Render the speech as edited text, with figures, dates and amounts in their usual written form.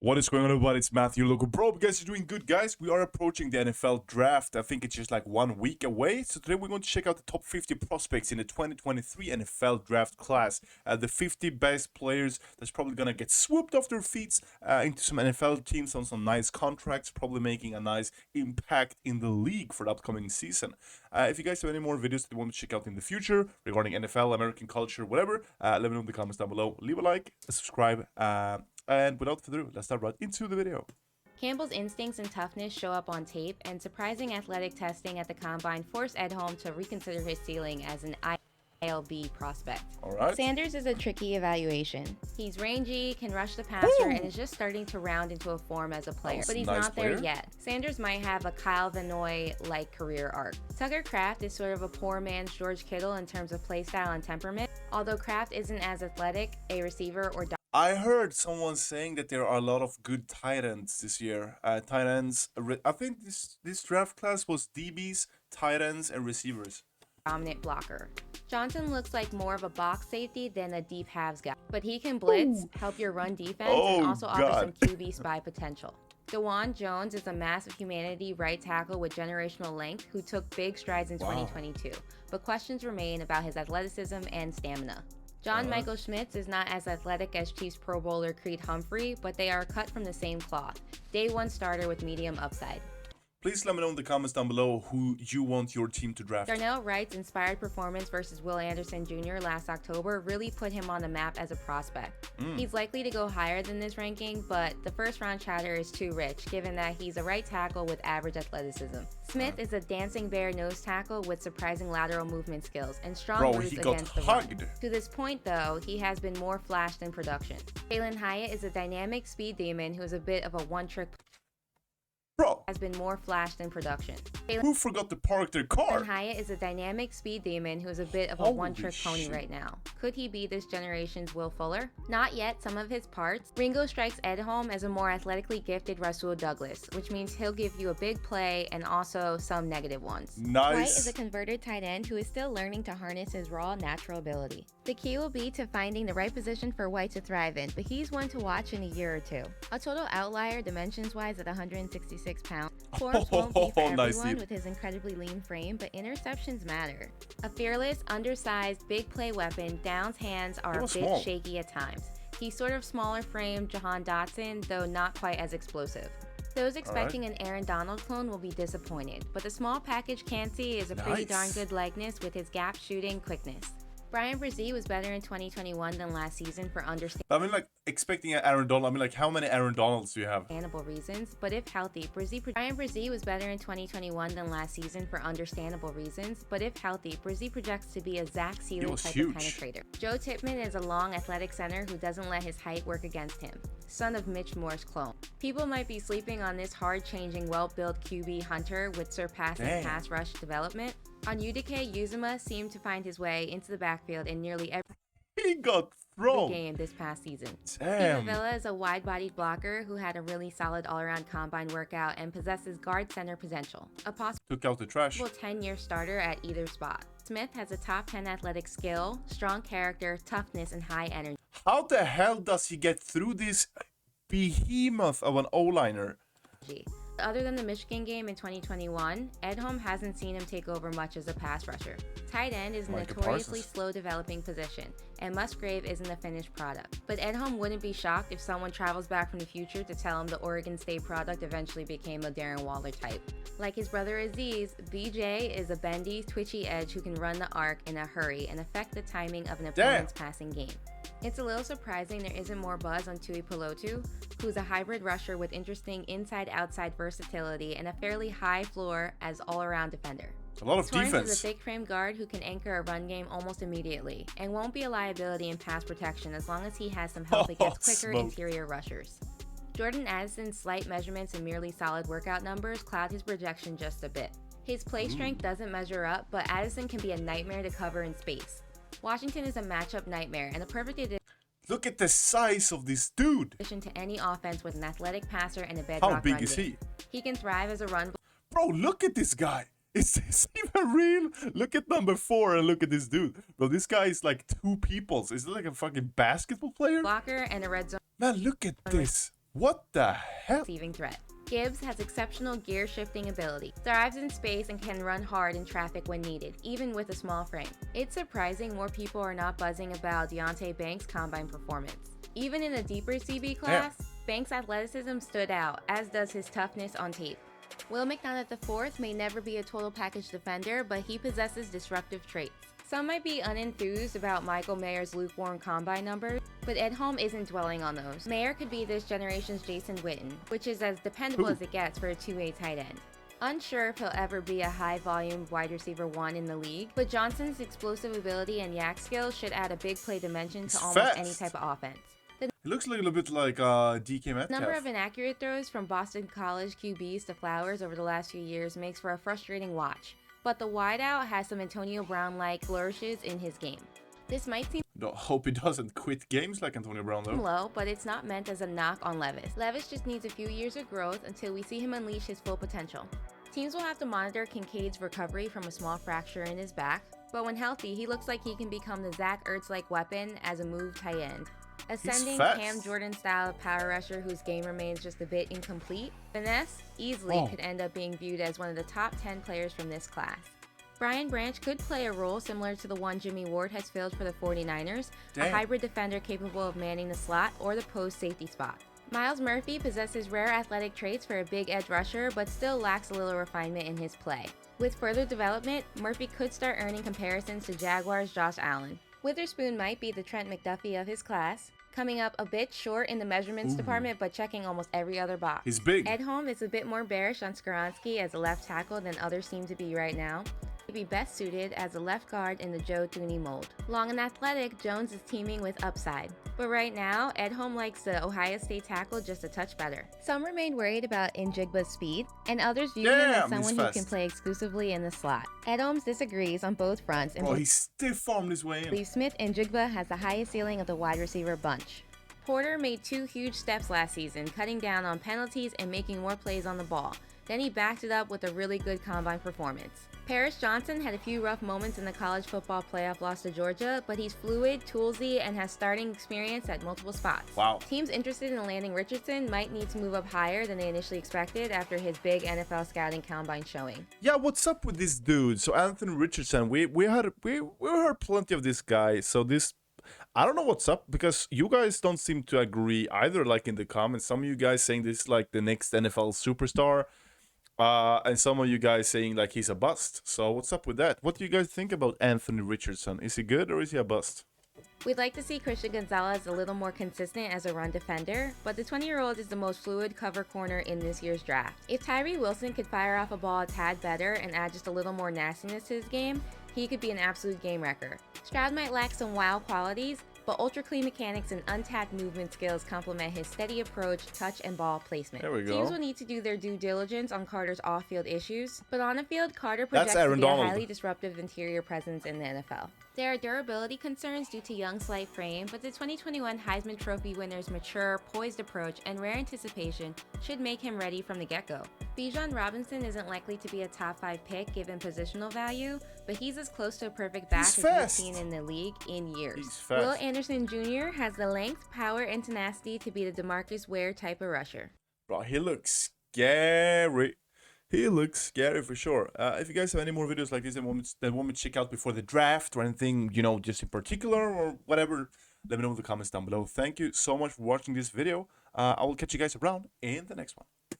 What is going on, everybody? It's Matthew, local bro. Hope you guys are doing good, guys. We are approaching the NFL draft. I think it's just like 1 week away. So today we're going to check out the top 50 prospects in the 2023 NFL draft class. The 50 best players that's probably going to get swooped off their feet into some NFL teams on some nice contracts, probably making a nice impact in the league for the upcoming season. If you guys have any more videos that you want to check out in the future regarding NFL, American culture, whatever, let me know in the comments down below. Leave a like, subscribe, and without further ado, let's dive right into the video. Campbell's instincts and toughness show up on tape, and surprising athletic testing at the combine forced Edholm to reconsider his ceiling as an ILB prospect. All right. Sanders is a tricky evaluation. He's rangy, can rush the passer, and is just starting to round into a form as a player. But he's not there yet. Sanders might have a Kyle Van Noy-like career arc. Tucker Kraft is sort of a poor man's George Kittle in terms of playstyle and temperament, although Kraft isn't as athletic, a receiver, or I heard someone saying that there are a lot of good tight ends this year. Tight ends, I think this draft class was DBs, tight ends, and receivers. Dominant blocker. Johnson looks like more of a box safety than a deep halves guy, but he can blitz, help your run defense, and also offer some QB spy potential. DeJuan Jones is a massive humanity right tackle with generational length who took big strides in 2022, but questions remain about his athleticism and stamina. John Michael Schmitz is not as athletic as Chiefs Pro Bowler Creed Humphrey, but they are cut from the same cloth. Day one starter with medium upside. Please let me know in the comments down below who you want your team to draft. Darnell Wright's inspired performance versus Will Anderson Jr. last October really put him on the map as a prospect. He's likely to go higher than this ranking, but the first round chatter is too rich, given that he's a right tackle with average athleticism. Smith is a dancing bear nose tackle with surprising lateral movement skills and strong roots against the run. To this point, though, he has been more flash than production. Jalen Hyatt is a dynamic speed demon who is a bit of a one-trick has been more flash than production. Who forgot to park their car? Hyatt is a dynamic speed demon who is a bit of a one-trick pony right now. Could he be this generation's Will Fuller? Not yet, some of his parts. Ringo strikes Edholm as a more athletically gifted Rasul Douglas, which means he'll give you a big play and also some negative ones. Nice. White is a converted tight end who is still learning to harness his raw natural ability. The key will be to finding the right position for White to thrive in, but he's one to watch in a year or two. A total outlier dimensions-wise at 166 pounds. Forbes won't be for everyone with his incredibly lean frame, but interceptions matter. A fearless, undersized, big play weapon, Downs' hands are a bit shaky at times. He's sort of smaller framed Jahan Dotson, though not quite as explosive. Those expecting an Aaron Donald clone will be disappointed, but the small package Cansey is a pretty darn good likeness with his gap shooting quickness. Brian Brzee was better in 2021 than last season for understandable expecting an Aaron Donald. How many Aaron Donalds do you have? Reasons, but if healthy, Brian Brzee was better in 2021 than last season for understandable reasons, but if healthy, Brzee projects to be a Zach Sealy type of penetrator. Joe Tippmann is a long, athletic center who doesn't let his height work against him. Son of Mitch Moore's clone. People might be sleeping on this hard-changing, well-built QB hunter with surpassing pass rush development. On UDK, Uzomah seemed to find his way into the backfield in nearly every game this past season. Steve Avila is a wide-bodied blocker who had a really solid all-around combine workout and possesses guard center potential. A possible 10-year starter at either spot. Smith has a top 10 athletic skill, strong character, toughness, and high energy. How the hell does he get through this behemoth of an O-liner? Other than the Michigan game in 2021, Edholm hasn't seen him take over much as a pass rusher. Tight end is a notoriously slow developing position, and Musgrave isn't a finished product. But Edholm wouldn't be shocked if someone travels back from the future to tell him the Oregon State product eventually became a Darren Waller type. Like his brother Aziz, BJ is a bendy, twitchy edge who can run the arc in a hurry and affect the timing of an opponent's passing game. It's a little surprising there isn't more buzz on Tui Pelotu, who's a hybrid rusher with interesting inside-outside versatility and a fairly high floor as all-around defender. A lot of defense. Torrance is a thick-frame guard who can anchor a run game almost immediately, and won't be a liability in pass protection as long as he has some help against quicker interior rushers. Jordan Addison's slight measurements and merely solid workout numbers cloud his projection just a bit. His play strength doesn't measure up, but Addison can be a nightmare to cover in space. Washington is a matchup nightmare and the perfect addition. Look at the size of this dude. To any offense with an athletic passer and a bedrock How big is he? He can thrive as a run. Bro, look at this guy. Is this even real? Look at number 4 and look at this dude. Bro, this guy is like 2 peoples. Is it like a fucking basketball player? Blocker and a red zone. Man, look at this. What the hell? Receiving threat. Gibbs has exceptional gear shifting ability, thrives in space, and can run hard in traffic when needed, even with a small frame. It's surprising more people are not buzzing about Deontay Banks' combine performance. Even in a deeper CB class, Banks' athleticism stood out, as does his toughness on tape. Will McDonough IV may never be a total package defender, but he possesses disruptive traits. Some might be unenthused about Michael Mayer's lukewarm combine numbers, but Edholm isn't dwelling on those. Mayer could be this generation's Jason Witten, which is as dependable as it gets for a two-way tight end. Unsure if he'll ever be a high-volume wide receiver 1 in the league, but Johnson's explosive ability and yak skills should add a big play dimension to almost any type of offense. It looks like a little bit like DK Metcalf. Number of inaccurate throws from Boston College QBs to Flowers over the last few years makes for a frustrating watch, but the wideout has some Antonio Brown-like flourishes in his game. This might seem hope he doesn't quit games like Antonio Brown though. low, but it's not meant as a knock on Levis. Levis just needs a few years of growth until we see him unleash his full potential. Teams will have to monitor Kincaid's recovery from a small fracture in his back, but when healthy, he looks like he can become the Zach Ertz-like weapon as a move tight end. Ascending Cam Jordan style power rusher whose game remains just a bit incomplete, Finesse easily could end up being viewed as one of the top 10 players from this class. Brian Branch could play a role similar to the one Jimmy Ward has filled for the 49ers, a hybrid defender capable of manning the slot or the post safety spot. Miles Murphy possesses rare athletic traits for a big edge rusher, but still lacks a little refinement in his play. With further development, Murphy could start earning comparisons to Jaguars' Josh Allen. Witherspoon might be the Trent McDuffie of his class, coming up a bit short in the measurements department but checking almost every other box. He's big. Edholm is a bit more bearish on Skoronski as a left tackle than others seem to be right now. He'd be best suited as a left guard in the Joe Thuney mold. Long and athletic, Jones is teaming with upside. But right now, Edholm likes the Ohio State tackle just a touch better. Some remain worried about Njigba's speed, and others view him as someone who can play exclusively in the slot. Edholm disagrees on both fronts and he stiff-armed his way in. believes Smith Njigba has the highest ceiling of the wide receiver bunch. Porter made 2 huge steps last season, cutting down on penalties and making more plays on the ball. Then he backed it up with a really good combine performance. Paris Johnson had a few rough moments in the college football playoff loss to Georgia, but he's fluid, toolsy, and has starting experience at multiple spots. Wow. Teams interested in landing Richardson might need to move up higher than they initially expected after his big NFL scouting combine showing. Yeah, what's up with this dude? So Anthony Richardson, we heard plenty of this guy. So this, I don't know what's up because you guys don't seem to agree either. Like in the comments, some of you guys saying this is like the next NFL superstar. And some of you guys saying like he's a bust. So what's up with that? What do you guys think about Anthony Richardson? Is he good or is he a bust? We'd like to see Christian Gonzalez a little more consistent as a run defender, but the 20-year-old is the most fluid cover corner in this year's draft. If Tyree Wilson could fire off a ball a tad better and add just a little more nastiness to his game, he could be an absolute game wrecker. Stroud might lack some wow qualities, but ultra-clean mechanics and untapped movement skills complement his steady approach, touch, and ball placement. There we go. Teams will need to do their due diligence on Carter's off-field issues, but on the field, Carter projects to be a highly disruptive interior presence in the NFL. There are durability concerns due to Young's slight frame, but the 2021 Heisman Trophy winner's mature, poised approach and rare anticipation should make him ready from the get-go. Bijan Robinson isn't likely to be a top 5 pick given positional value, but he's as close to a perfect back as we've seen in the league in years. Will Anderson Jr. has the length, power, and tenacity to be the DeMarcus Ware type of rusher. Bro, he looks scary. He looks scary for sure. If you guys have any more videos like this that want me to check out before the draft or anything, you know, just in particular or whatever, let me know in the comments down below. Thank you so much for watching this video. I will catch you guys around in the next one.